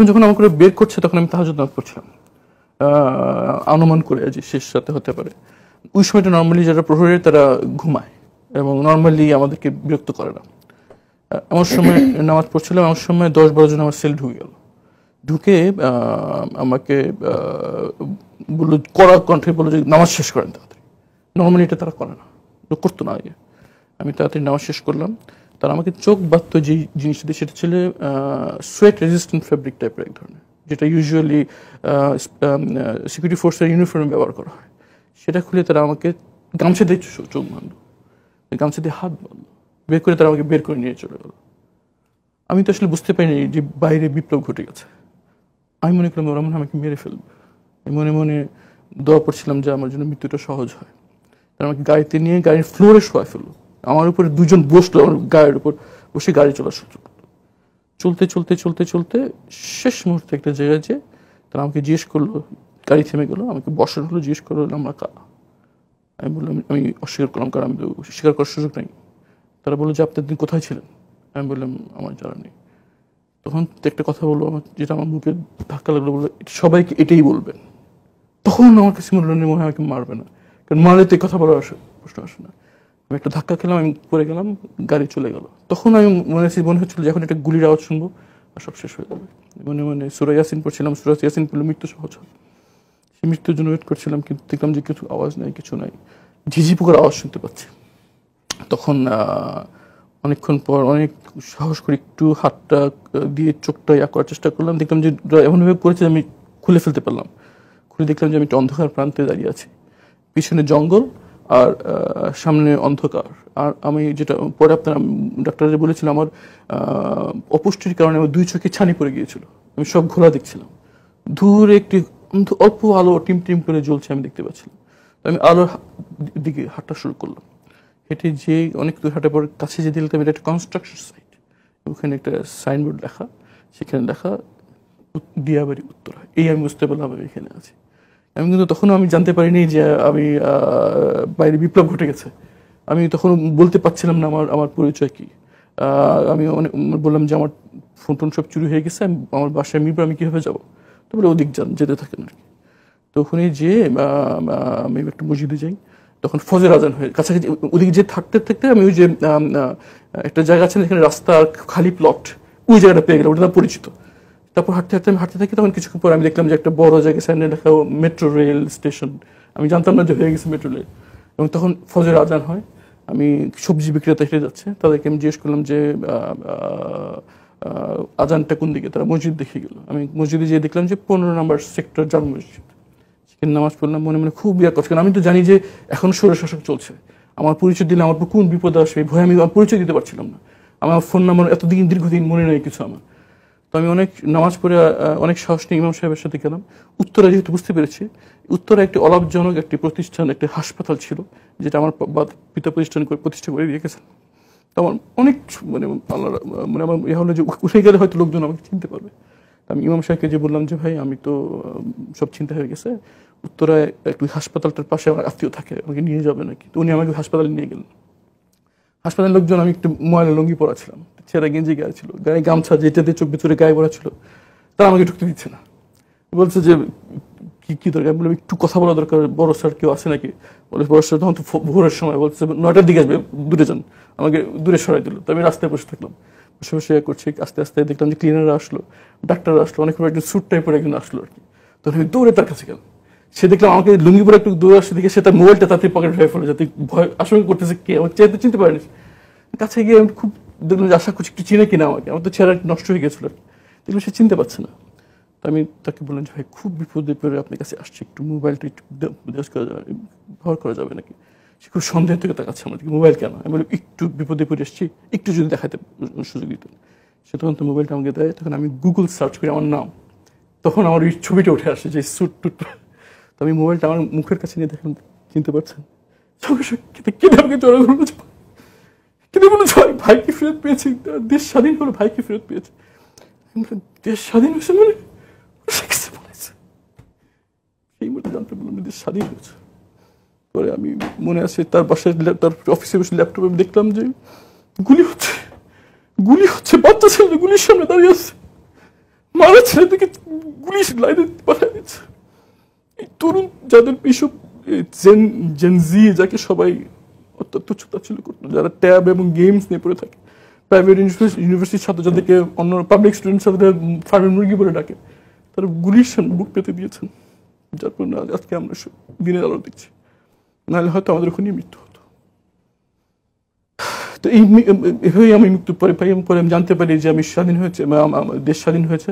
যখন আমাকে বের করছে তখন আমি তাহাজ্জুদ নামাজ পড়ছিলাম, অনুমান করে যে শেষ রাতে হতে পারে। ওই সময়টা নর্মালি যারা প্রহরী তারা ঘুমায় এবং নর্মালি আমাদেরকে বিরক্ত করে না। আমার সময় নামাজ পড়ছিলাম, আমার সময় 10-12 জন আমার সেল ঢুকে গেল। ঢুকে আমাকে বললো, কড়া কণ্ঠে বললো যে নামাজ শেষ করেন তাড়াতাড়ি। নর্মালি এটা তারা করে না, করতো না আগে। আমি তাড়াতাড়ি নামাজ শেষ করলাম। তারা আমাকে চোখ বাঁধত যে জিনিসটা দিয়ে, সেটা ছিল সোয়েট রেজিস্ট্যান্ট ফ্যাব্রিক টাইপের এক ধরনের, যেটা ইউজুয়ালি সিকিউরিটি ফোর্সের ইউনিফর্মে ব্যবহার করা হয়। সেটা খুলে তারা আমাকে গামছা দিয়ে চোখ বাঁধলো, গামছা দিয়ে হাত বাঁধলো, বের করে তারা আমাকে বের করে নিয়ে চলে গেল। আমি তো আসলে বুঝতে পারিনি যে বাইরে বিপ্লব ঘটে গেছে। আমি মনে করলাম ওরা মনে আমাকে মেরে ফেলবে। আমি মনে মনে দোয়া পড়ছিলাম যে আমার জন্য মৃত্যুটা সহজ হয়। তারা আমাকে গাড়িতে নিয়ে গাড়ির ফ্লোরে শোয়া ফেললো। আমার উপরে দুজন বসলো, আমার গাড়ির উপর বসে গাড়ি চলা শুরু করলো। চলতে চলতে চলতে চলতে শেষ মুহূর্তে একটা জায়গায় যে তারা আমাকে জিজ্ঞেস করলো, গাড়ি থেমে গেলো, আমাকে বসানো হলো, জিজ্ঞেস করলো আমরা কারা। আমি বললাম, আমি অস্বীকার করলাম, কারণ আমি তো স্বীকার করার সুযোগ নেই। তারা বললো যে আপনি দিন কোথায় ছিলেন। আমি বললাম আমার জানা নেই। তখন একটা কথা বললো আমার, যেটা আমার মুখে ধাক্কা লাগলো, বললো সবাইকে এটাই বলবেন। তখন আমার কাছে মনে হলো মনে হয় আমাকে মারবে না, কারণ মারলে তো এই কথা বলার প্রশ্ন আসে না। আমি একটা ধাক্কা খেলাম, আমি পড়ে গেলাম, গাড়ি চলে গেল। তখন আমি মনে হচ্ছিল যে এখন একটা গুলির আওয়াজ শুনবো আর সব শেষ হয়ে যাবে। মানে সূরা ইয়াসিন পড়ছিলাম, সূরা ইয়াসিন পড়লে মৃত্যু সহজ হয়। সেই মৃত্যুর জন্য ওয়েট করছিলাম, কিন্তু দেখলাম যে কিছু আওয়াজ নাই, কিছু নাই, ঝিঝি পোকার আওয়াজ শুনতে পাচ্ছি। তখন অনেকক্ষণ পর অনেক সাহস করে একটু হাতটা দিয়ে চোখটা করার চেষ্টা করলাম। দেখলাম যে এমনভাবে করেছে আমি খুলে ফেলতে পারলাম। খুলে দেখলাম যে আমি একটা অন্ধকার প্রান্তে দাঁড়িয়ে আছি, পিছনে জঙ্গল আর সামনে অন্ধকার। আর আমি যেটা পরে আপনার ডাক্তাররা বলেছিলাম, আমার অপুষ্টির কারণে আমার 2 চোখে ছানি পড়ে গিয়েছিল, আমি সব ঘোলা দেখছিলাম। দূরে একটি অল্প আলো টিম টিম করে জ্বলছে, আমি দেখতে পাচ্ছিলাম। তো আমি আলোর দিকে হাঁটা শুরু করলাম। হেঁটে যে অনেক দূর হাঁটার পর কাছে যে দেখলাম এটা একটা কনস্ট্রাকশন সাইট। ওখানে একটা সাইনবোর্ড লেখা, সেখানে লেখা দিয়াবাড়ি উত্তরা। এই আমি বুঝতে পারলাম আমি এখানে আছি। আমি কিন্তু তখনও আমি জানতে পারিনি যে আমি বাইরে বিপ্লব ঘটে গেছে। আমি তখন বলতে পারছিলাম না আমার পরিচয় কি। আমি বললাম যে আমার ফোন টোন সব চুরি হয়ে গেছে, আমার বাসায় মিরপুর, আমি কীভাবে যাবো। তো বলে ওদিক যান, যেতে থাকেন আর কি। তো ওখানে যেয়ে আমি একটা মসজিদে যাই। তখন ফজর আজান হয়ে কাছাকাছি, ওদিকে যে থাকতে থাকতে আমি ওই যে একটা জায়গা আছে এখানে রাস্তা খালি প্লট, ওই জায়গাটা পেয়ে গেলাম, ওটা পরিচিত। তারপর হাঁটতে হাঁটতে আমি হাঁটতে থাকি। তখন কিছুক্ষণ পর আমি দেখলাম যে একটা বড় জায়গায় সাইনে লেখা মেট্রো রেল স্টেশন। আমি জানতাম না যে হয়ে গেছে মেট্রো রেল। এবং তখন ফজর আজান হয়। আমি সবজি বিক্রেতা হেঁটে যাচ্ছে, তাদেরকে আমি জিজ্ঞেস করলাম যে আজানটা কোন দিকে। তারা মসজিদ দেখে গেল। আমি মসজিদে যেয়ে দেখলাম যে 15 নম্বর সেক্টর জামে মসজিদ। সেখানে নামাজ পড়লাম, মনে মনে খুব ইয়া করছে, কারণ আমি তো জানি যে এখন স্বৈরশাসক চলছে। আমার পরিচয় দিলে আমার কোন বিপদ আসবে, ভয়ে আমি আমার পরিচয় দিতে পারছিলাম না। আমার ফোন নাম্বার দীর্ঘদিন মনে নেই কিছু আমার। তো আমি অনেক নামাজ পড়ে অনেক সাহস নিয়ে ইমাম সাহেবের সাথে গেলাম। উত্তরা যেহেতু বুঝতে পেরেছি, উত্তরা একটি অলাভজনক একটি প্রতিষ্ঠান, একটি হাসপাতাল ছিল, যেটা আমার পিতা প্রতিষ্ঠা করে দিয়ে গেছেন। তো আমার অনেক মানে আল্লাহ মানে আমার ইয়ে হলো যে উঠে গেলে হয়তো লোকজন আমাকে চিনতে পারবে। আমি ইমাম সাহেবকে যে বললাম যে ভাই আমি তো সব চিন্তা হয়ে গেছে, উত্তরায় একটু হাসপাতালটার পাশে আমার আত্মীয় থাকে, আমাকে নিয়ে যাবে নাকি। তো উনি আমাকে হাসপাতালে নিয়ে গেলেন। হাসপাতালের লোকজন, আমি একটু ময়লা লুঙ্গি পরা ছিলাম, ছেঁড়া গেঞ্জি গায়ে ছিল, গায়ে গামছা যেটা দিয়ে চোখ ভিতরে গায়ে পড়া ছিল, তারা আমাকে ঢুকতে দিচ্ছে না। বলছে যে কি দরকার। বললাম একটু কথা বলা দরকার, বড় স্যার কেউ আছে নাকি। বলে বড় স্যার তখন তো ভোরের সময়, বলছে 9টার দিকে আসবে, দূরে যান। আমাকে দূরে সরাই দিল। তো আমি রাস্তায় বসে থাকলাম, বসে বসে করছি। আস্তে আস্তে দেখলাম যে ক্লিনাররা আসলো, ডাক্তাররা আসলো, অনেক একজন স্যুট টাইপের একজন আসলো আর কি। তখন আমি দৌড়ে তার কাছে গেলাম। সে দেখলাম আমাকে লুঙ্গি পরে একটু দূরে আসছে দেখে সে তার মোবাইলটা তাতে পকেট হয়ে ফেলে, যাতে ভয় আশঙ্কা করতেছে কে, আমার চেহারা চিনতে পারেনি। কাছে গিয়ে আমি খুব দেখলাম যে আশা করছি একটু চিনে কিনা আমাকে, আমার তো চেহারা নষ্ট হয়ে গেছিলো। দেখলাম সে চিনতে পারছে না। তো আমি তাকে বললাম যে ভাই খুব বিপদে পড়ে আপনার কাছে আসছে, একটু মোবাইলটা একটু ব্যবহার করা যাবে নাকি। সে খুব সন্দেহ থেকে তাকাচ্ছে আমার দিকে, মোবাইল কেন। আমি বলি একটু বিপদে পড়ে এসেছি, একটু যদি দেখাতে সুযোগ দিতেন। সে তখন তো মোবাইলটা আমাকে দেয়। তখন আমি গুগল সার্চ করি আমার নাম, তখন আমার ওই ছবিটা উঠে আসে যে স্যুট টুট। তো আমি মোবাইলটা আমার মুখের কাছে নিয়ে দেখলাম, চিনতে পারছেন। সঙ্গে সঙ্গে কেটে আমাকে জড়ো করলো, কিন্তু বলে ভাইকে ফেরত পেয়েছি, দেশ স্বাধীন হলো, ভাইকে ফেরত পেয়েছি। দেশ স্বাধীন হয়েছে মানে সেই মুহূর্তে জানতে বললাম দেশ স্বাধীন হয়েছে। পরে আমি মনে আছে তার বাসায় তার অফিসে বসে ল্যাপটপে দেখলাম যে গুলি হচ্ছে, বাচ্চা ছেলে গুলির সামনে দাঁড়িয়ে আছে। মারা ছেলেদেরকে গুলি লাইনে পাঠিয়ে দিচ্ছে। এই তরুণ যাদের এইসব জেনজি যাকে সবাই অত্যন্ত ছোটাছুলি করতো, যারা ট্যাব এবং গেমস নিয়ে পড়ে থাকে, প্রাইভেট ইউনিভার্সিটির ছাত্র যাদেরকে অন্য পাবলিক স্টুডেন্ট সাথে ফার্মের মুরগি বলে ডাকে, তারা গুলির সামনে বুক পেতে দিয়েছেন, যার পর আজকে আমরা দিনের আলো দেখছি। নাহলে হয়তো আমাদের ওখানে মৃত্যু হতো। তো এইভাবেই আমি মৃত্যু পরে পাই এবং পরে আমি জানতে পারি যে আমি স্বাধীন হয়েছে, দেশ স্বাধীন হয়েছে।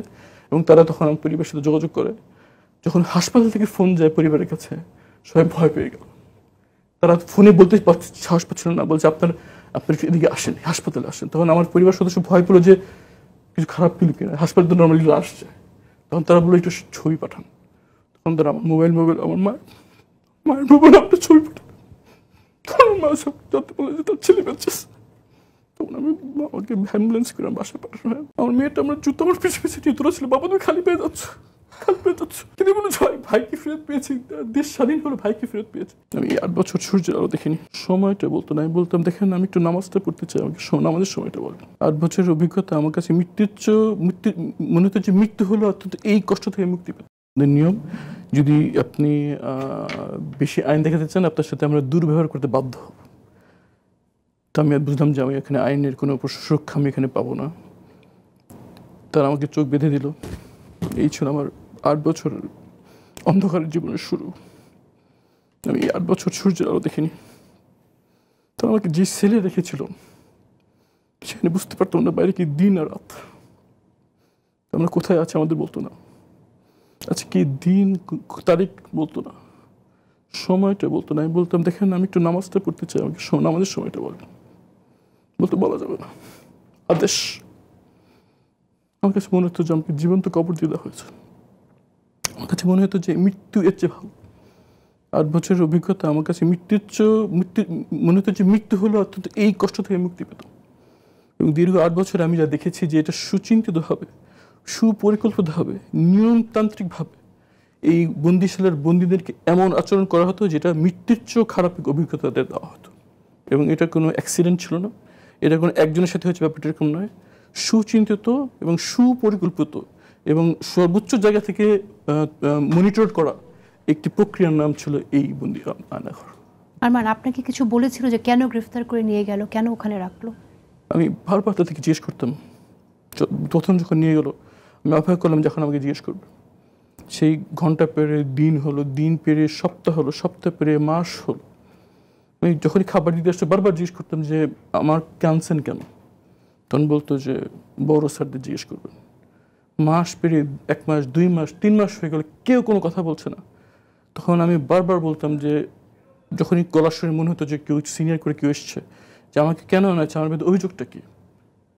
এবং তারা তখন আমার পরিবারের সাথে যোগাযোগ করে। যখন হাসপাতাল থেকে ফোন যায় পরিবারের কাছে, সবাই ভয় পেয়ে গেল। তারা ফোনে বলতে সাহস পাচ্ছিল না, বলছে আপনার এদিকে আসেন, হাসপাতালে আসেন। তখন আমার পরিবার সদস্য ভয় পেলো যে কিছু খারাপ কিলো কিনা, হাসপাতাল তো নর্মালি লাশ যায়। তখন তারা বললো একটু ছবি পাঠান। তখন তারা আমার মোবাইল আমার মায়ের মোবাইল আপনার ছবি পাঠান। তখন মা সব জানতে বলে যে তার ছেলে বেঁচে। তখন আমি আমাকে অ্যাম্বুলেন্স করে বাসায় পাঠানো হয়। আমার মেয়েটা আমার জুতো আমার পিছিয়ে নিয়ে তোলা ছিল, বাবা তুমি খালি পেয়ে যাচ্ছ, কিন্তু মনে হয় ভাইকে ফেরত পেয়েছি, দেশ স্বাধীন হলো, ভাইকে ফেরত পেয়েছি। আমি 8 বছর সূর্যের আলো দেখিনি। সময়টা বলতো না, আমি বলতাম দেখেন আমি একটু নামাজটা পড়তে চাই, আমাকে নামাজের সময়টা বলেন। 8 বছরের অভিজ্ঞতা আমার কাছে মনে হতো যে মৃত্যু হলো অত্যন্ত এই কষ্ট থেকে মুক্তি পেত। নিয়ম, যদি আপনি বেশি আইন দেখাতে চান আপনার সাথে আমরা দুর্ব্যবহার করতে বাধ্য হব। তো আমি বুঝলাম যে আমি এখানে আইনের কোনো সুরক্ষা আমি এখানে পাবো না। তারা আমাকে চোখ বেঁধে দিল। এই ছিল আমার 8 বছর অন্ধকারের জীবনের শুরু। আমি 8 বছর সূর্যের আলো দেখিনি। তো আমাকে যে ছেলে রেখেছিল সেখানে বুঝতে পারতাম না বাইরে কি দিন আর রাত। আমরা কোথায় আছি আমাদের বলতো না, আচ্ছা কি দিন তারিখ বলতো না, সময়টা বলতো না। আমি বলতাম দেখেন আমি একটু নামাজটা পড়তে চাই, আমাকে নামাজের সময়টা বলেন। বলতে বলা যাবে না, আদেশ। আমার কাছে মনে হতো যে আমাকে জীবন্ত কবর দিয়ে দেওয়া হয়েছে। আমার কাছে মনে হতো যে মৃত্যু এর চেয়ে ভালো। 8 বছরের অভিজ্ঞতা আমার কাছে মনে হতো যে মৃত্যু হলো অত্যন্ত এই কষ্ট থেকে মুক্তি পেত। এবং দীর্ঘ 8 বছর আমি যা দেখেছি যে এটা সুচিন্তিতভাবে, সুপরিকল্পিতভাবে, নিয়মতান্ত্রিকভাবে এই বন্দিশালার বন্দীদেরকে এমন আচরণ করা হতো যেটা মৃত্যুর চেয়েও খারাপ অভিজ্ঞতা দেওয়া হতো। এবং এটা কোনো অ্যাক্সিডেন্ট ছিল না, এটা কোনো একজনের সাথে হচ্ছে ব্যাপারটা এরকম নয়। সুচিন্তিত এবং সুপরিকল্পিত এবং সর্বোচ্চ জায়গা থেকে মনিটর করা একটি প্রক্রিয়ার নাম ছিল এই বন্দি আয়নাঘর। আরমান আপনাকে কিছু বলেছিল যে কেন গ্রেফতার করে নিয়ে গেল, কেন ওখানে রাখলো? আমি বারবার তাদেরকে জিজ্ঞেস করতাম। প্রথম যখন নিয়ে গেলো আমি অপেক্ষা করলাম যখন আমাকে জিজ্ঞেস করবে। সেই ঘন্টা পেরে দিন হলো, দিন পেরে সপ্তাহ হলো, সপ্তাহ পেরে মাস হলো। আমি যখনই খাবার দিতে আসতো বারবার জিজ্ঞেস করতাম যে আমার ক্যান্সার কেন। তখন বলতো যে বড় স্যারদের জিজ্ঞেস করবেন। মাস পেরিয়ে 1 মাস, 2 মাস, 3 মাস হয়ে গেলে কেউ কোনো কথা বলছে না। তখন আমি বারবার বলতাম যে যখনই গলার শুনে মনে হতো যে কেউ সিনিয়র করে কেউ এসছে, যে আমাকে কেন আনাচ্ছে, আমার বিরুদ্ধে অভিযোগটা কি।